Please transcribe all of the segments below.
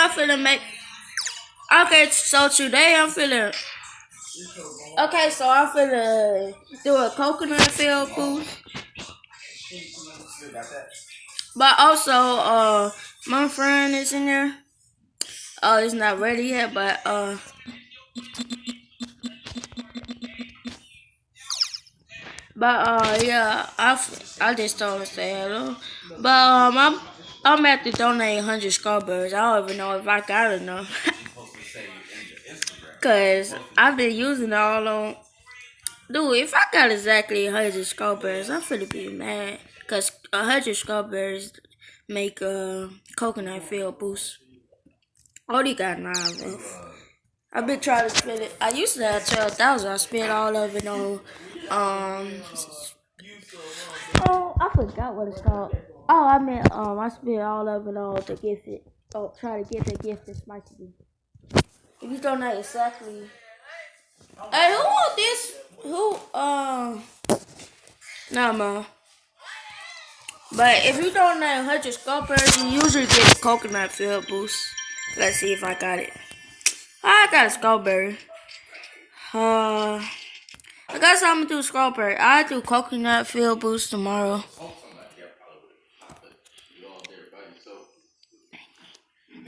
I'm finna make. Okay, so today I'm finna. Okay, so I'm finna do a coconut field boost. But also, my friend is in there. Oh, it's not ready yet, but yeah, I just told her to say hello. But I'm at to donate 100 strawberries. I don't even know if I got enough. Cause I've been using it all on. Dude, if I got exactly 100 strawberries, I'm finna be mad. Cause 100 strawberries make a coconut field boost. Only got 9 left. I've been trying to spend it. I used to have 12,000. I spent all of it on oh, I forgot what it's called. Oh, I meant I spent all of it on to gift it. Oh, try to get the gift to Spicy. If you don't know exactly. Hey, who want this? Who nah man. But if you don't know 100 scalpers, you usually get a coconut field boost. Let's see if I got it. I got a scalper. I guess I'm gonna do scalper. I do coconut field boost tomorrow.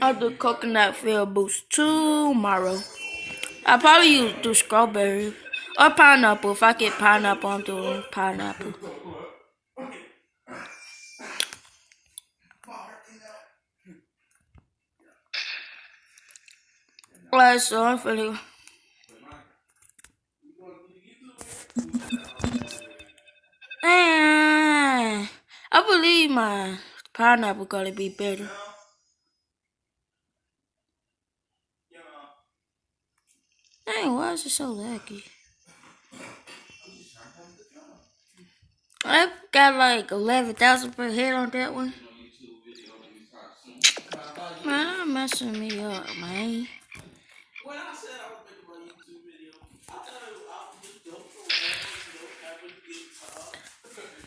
I'll do coconut field boost tomorrow. I'll probably do strawberry or pineapple. If I get pineapple, I'm doing pineapple. Alright, so I'm feeling. I believe my pineapple gonna be better. Dang, why is it so laggy? I got like 11,000 per hit on that one. Man, I'm messing me up, man. When I said I was making my YouTube video, I thought I was just dope for having a good time.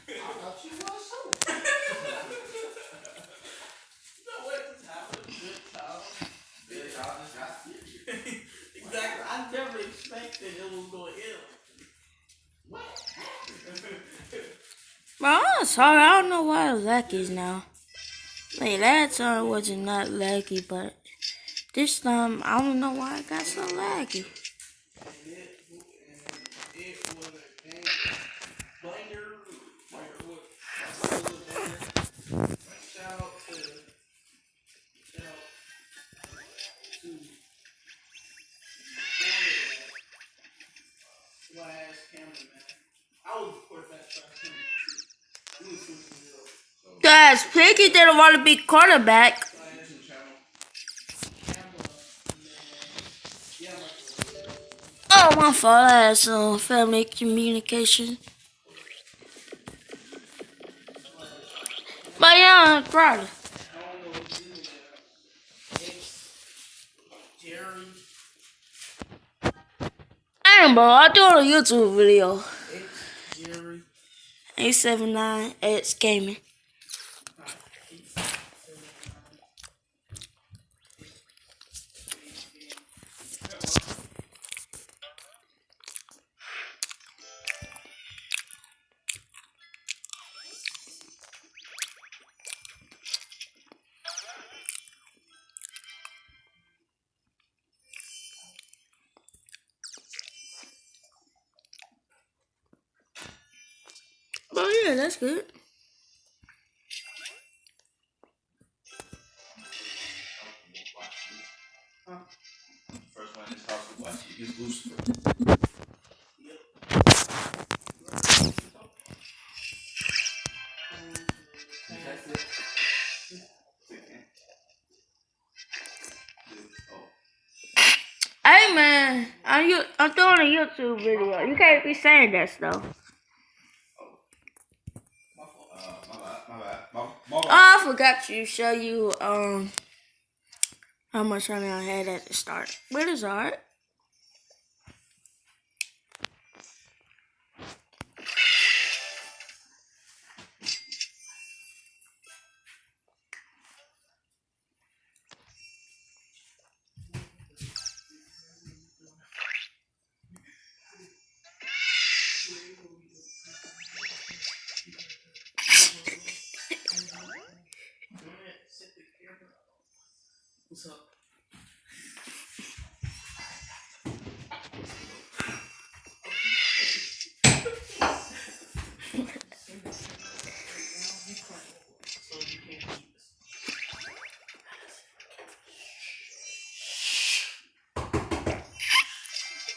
I thought you was too. No, wait, just having a good time. Good time, just got serious. Exactly. I never expected it was going to end. What happened? Bro, I'm sorry. I don't know why it's laggy now. Like, that time wasn't not laggy, but this time, I don't know why it got so laggy. Guys, Piggy didn't want to be quarterback. Oh, my fault. I had some family communication. But yeah, I'm proud. Damn, bro, I do a YouTube video. 879 X Gaming. Oh yeah, that's good. First one in this house to watch it is Lucifer. Hey man, I'm doing a YouTube video. You can't be saying that stuff. Oh, I forgot to show you how much money I had at the start. Where is art? What's up? So you can't keep this.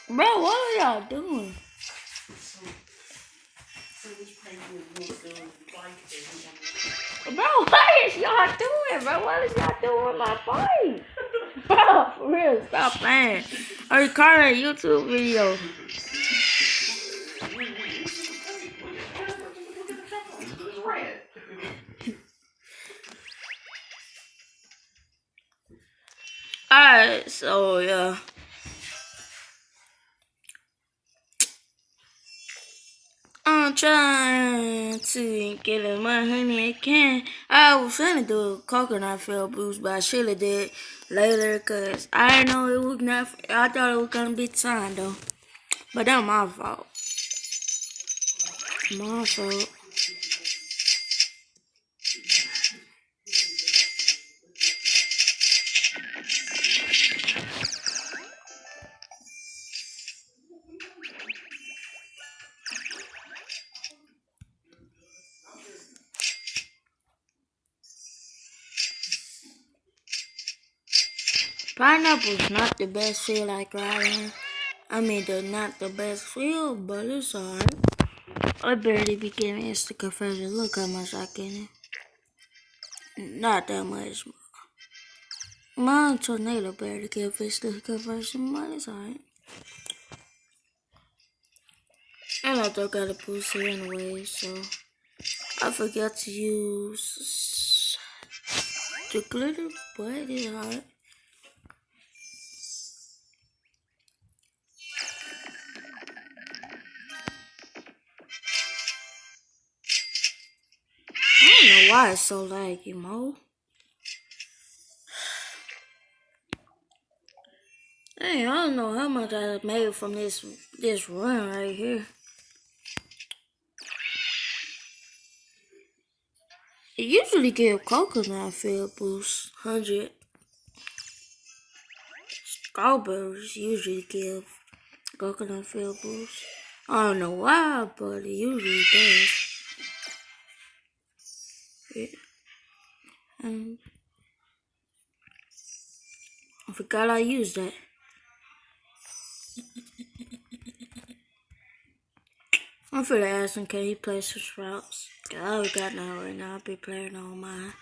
Bro, what are y'all doing? So which prank you still fight? Bro, what is y'all doing, bro? What is y'all doing with my fight? Bro, for real, stop playing. I'm recording a YouTube video. Alright, so yeah. I'm trying to get as much honey as I can. I was trying to do a coconut field boost, but I should have did later because I didn't know it was not. I thought it was gonna be time though, but that's my fault. My fault. Pineapple's not the best field like riding. I mean, not the best field, but it's alright. I barely be getting instant conversion. Look how much I get in. Not that much. My tornado barely get instant conversion, but it's alright. And I don't got a boost here anyway, so I forgot to use the glitter, but it is alright. I don't know why it's so laggy, Mo. Hey, I don't know how much I made from this run right here. It usually give coconut field boost 100. Strawberries usually give coconut field boost. I don't know why, but it usually does. Yeah. I forgot I used that. I'm finna ask him, can he play some Sprouts? I already got that right now. I'll be playing on mine.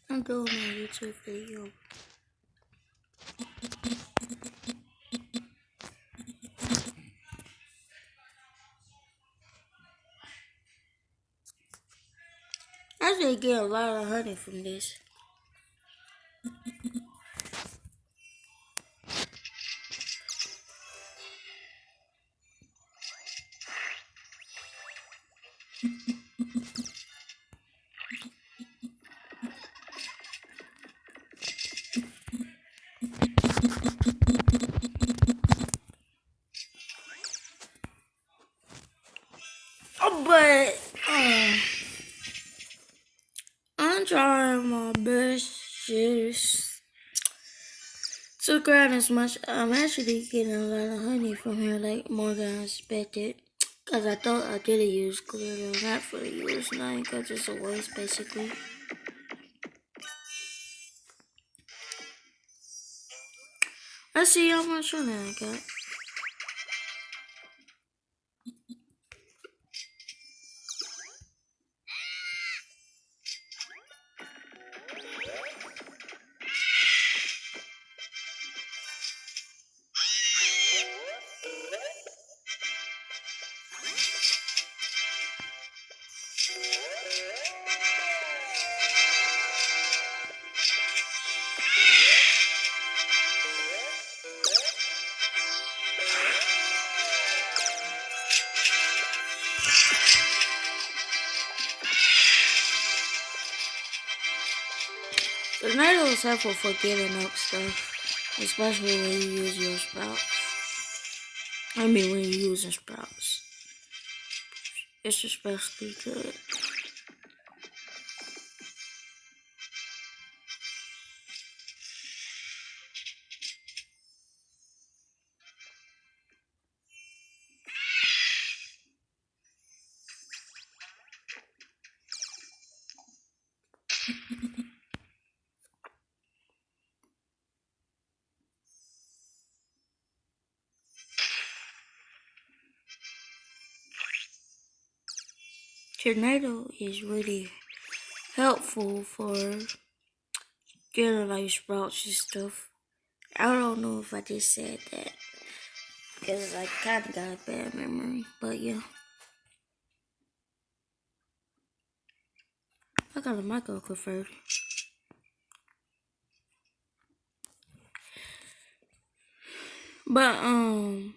I'm doing my YouTube video. I should get a lot of honey from this. Oh, but I'm trying my best just to grind as much. I'm actually getting a lot of honey from here, like more than I expected. Cause I thought I didn't use glitter, not for the use nine, cause it's a waste basically. Let's see how much honey I got. Tornado is helpful for getting up stuff, especially when you use your sprouts. I mean, when you're using sprouts. It's especially good. Tornado is really helpful for getting like sprouts and stuff. I don't know if I just said that because I kind of got a bad memory, but yeah. I got a micro converter. But I'm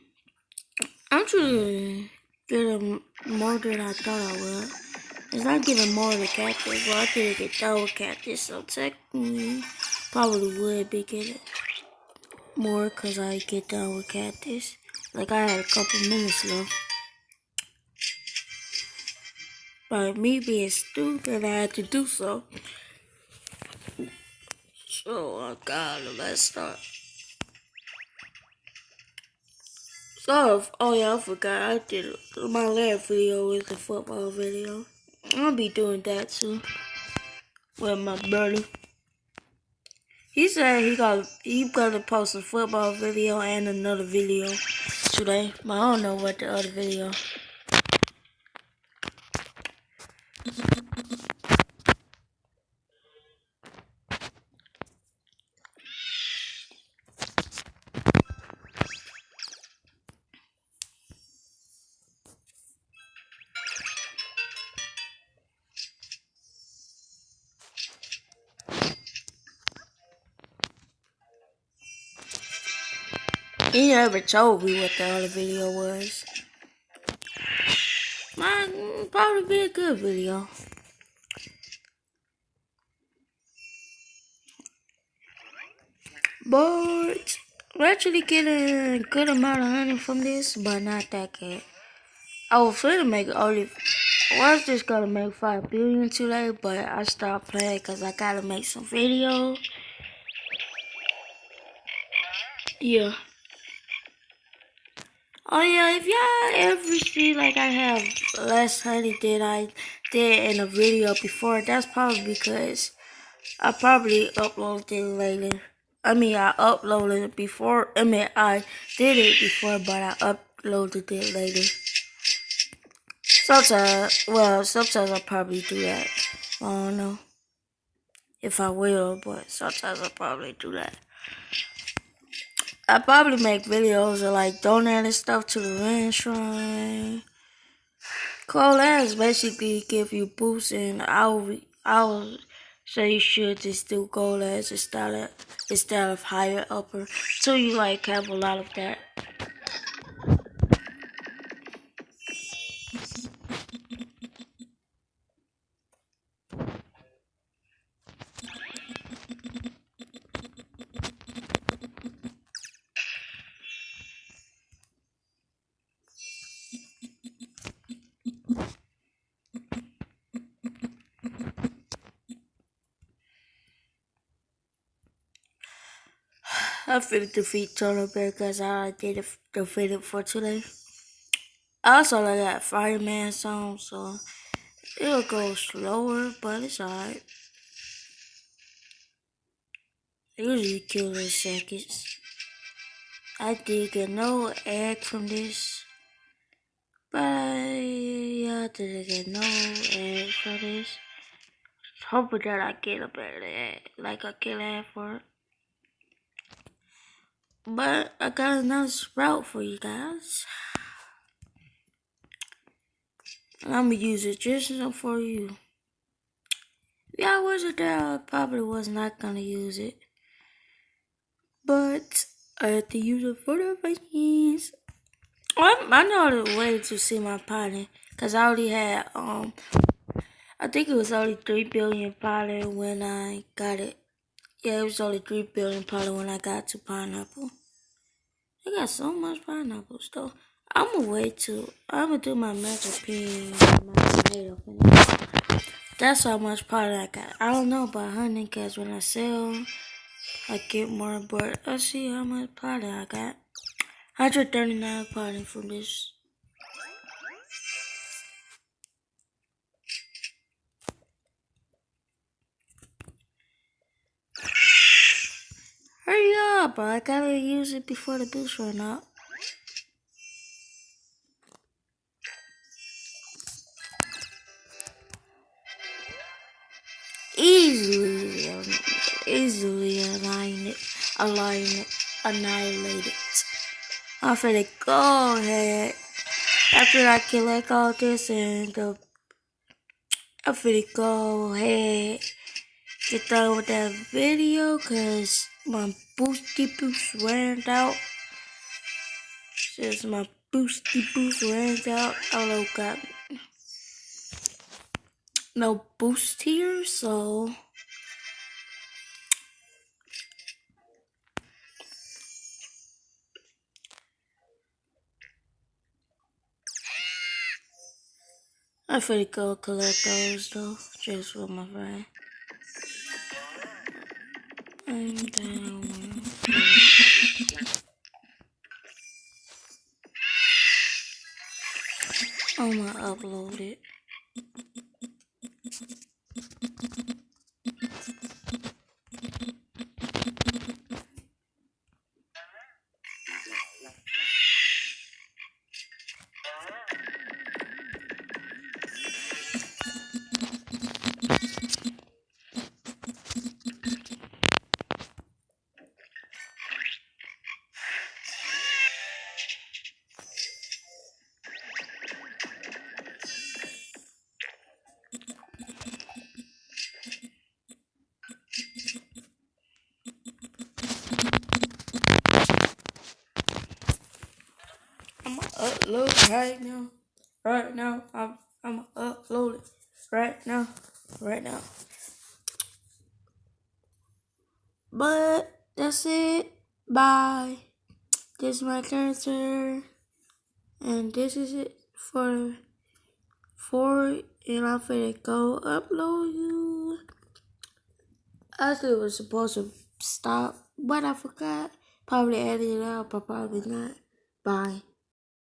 trying to get more than I thought I would. It's not getting more of the cactus. Well, I didn't get done with cactus, so technically probably would be getting more because I get done with cactus. Like I had a couple minutes left. But me being stupid, I had to do so. So, let's start. So, oh yeah, I forgot. I did my last video was the football video. I'll be doing that too with my brother. He said he gonna post a football video and another video today, but I don't know what the other video. He never told me what the other video was. Might probably be a good video. But we're actually getting a good amount of honey from this, but not that good. I was finna make only. I was just gonna make 5 billion today, but I stopped playing because I gotta make some videos. Yeah. Oh yeah, if y'all ever see like I have less honey than I did in a video before, that's probably because I probably uploaded it later. I uploaded it before. I did it before, but I uploaded it later. Sometimes I probably do that. I don't know if I will, but sometimes I probably do that. I probably make videos of like donating stuff to the Ren Shrine. Collabs basically give you boosts, and I'll say you should just do collabs instead of higher upper, so you like have a lot of that. I finna defeat Turtle Bear because I did defeat it for today. I also like that Fireman song, so it'll go slower, but it's alright. I usually kill in seconds. I did get no egg from this, but I didn't get no egg from this. Hoping that I get a better egg, like a kill egg for it. But I got another sprout for you guys. And I'm gonna use it just for you. If I wasn't there, I probably was not gonna use it. But I had to use it for the friends. I know the way to see my pilot, cause I already had I think it was only 3 billion pilot when I got it. Yeah, it was only 3 billion probably when I got to pineapple. I got so much pineapples though. I'ma do my magic pin, my tomato finish. That's how much product I got. I don't know about honey, cause when I sell, I get more, but let's see how much product I got. 139 product from this. Hurry up, bro. I gotta use it before the boost run out. Easily annihilate it. I'm finna go ahead. After I collect all this I'm finna go ahead, get done with that video, cause my boosty boost ran out. Since my boosty boost ran out, I don't got no boost here, so I'm finna go collect those though, just for my friend. I'm down. I'ma upload it. I'ma upload it right now. Right now. I'ma upload it right now. Right now. But that's it. Bye. This is my character. And this is it for and I'm finna go upload you. I thought it was supposed to stop, but I forgot. Probably edit it out, but probably not. Bye.